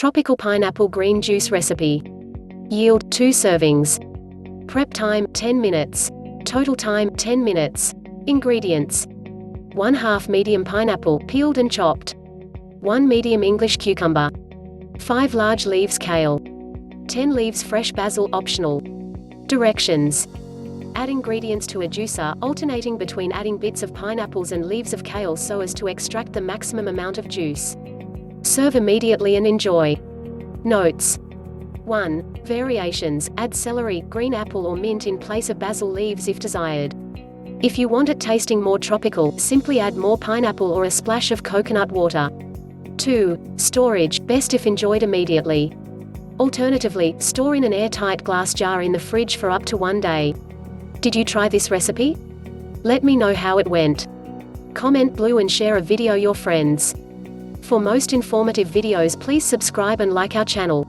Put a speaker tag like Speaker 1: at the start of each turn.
Speaker 1: Tropical pineapple green juice recipe. Yield 2 servings. Prep time 10 minutes. Total time 10 minutes. Ingredients: 1/2 medium pineapple, peeled and chopped. 1 medium English cucumber. 5 large leaves kale. 10 leaves fresh basil, optional. Directions: add ingredients to a juicer, alternating between adding bits of pineapples and leaves of kale so as to extract the maximum amount of juice. Serve immediately and enjoy. Notes: 1. Variations: add celery, green apple or mint in place of basil leaves if desired. If you want it tasting more tropical, simply add more pineapple or a splash of coconut water. 2. Storage: best if enjoyed immediately. Alternatively, store in an airtight glass jar in the fridge for up to 1 day. Did you try this recipe? Let me know how it went. Comment below and share a video your friends. For most informative videos, please subscribe and like our channel.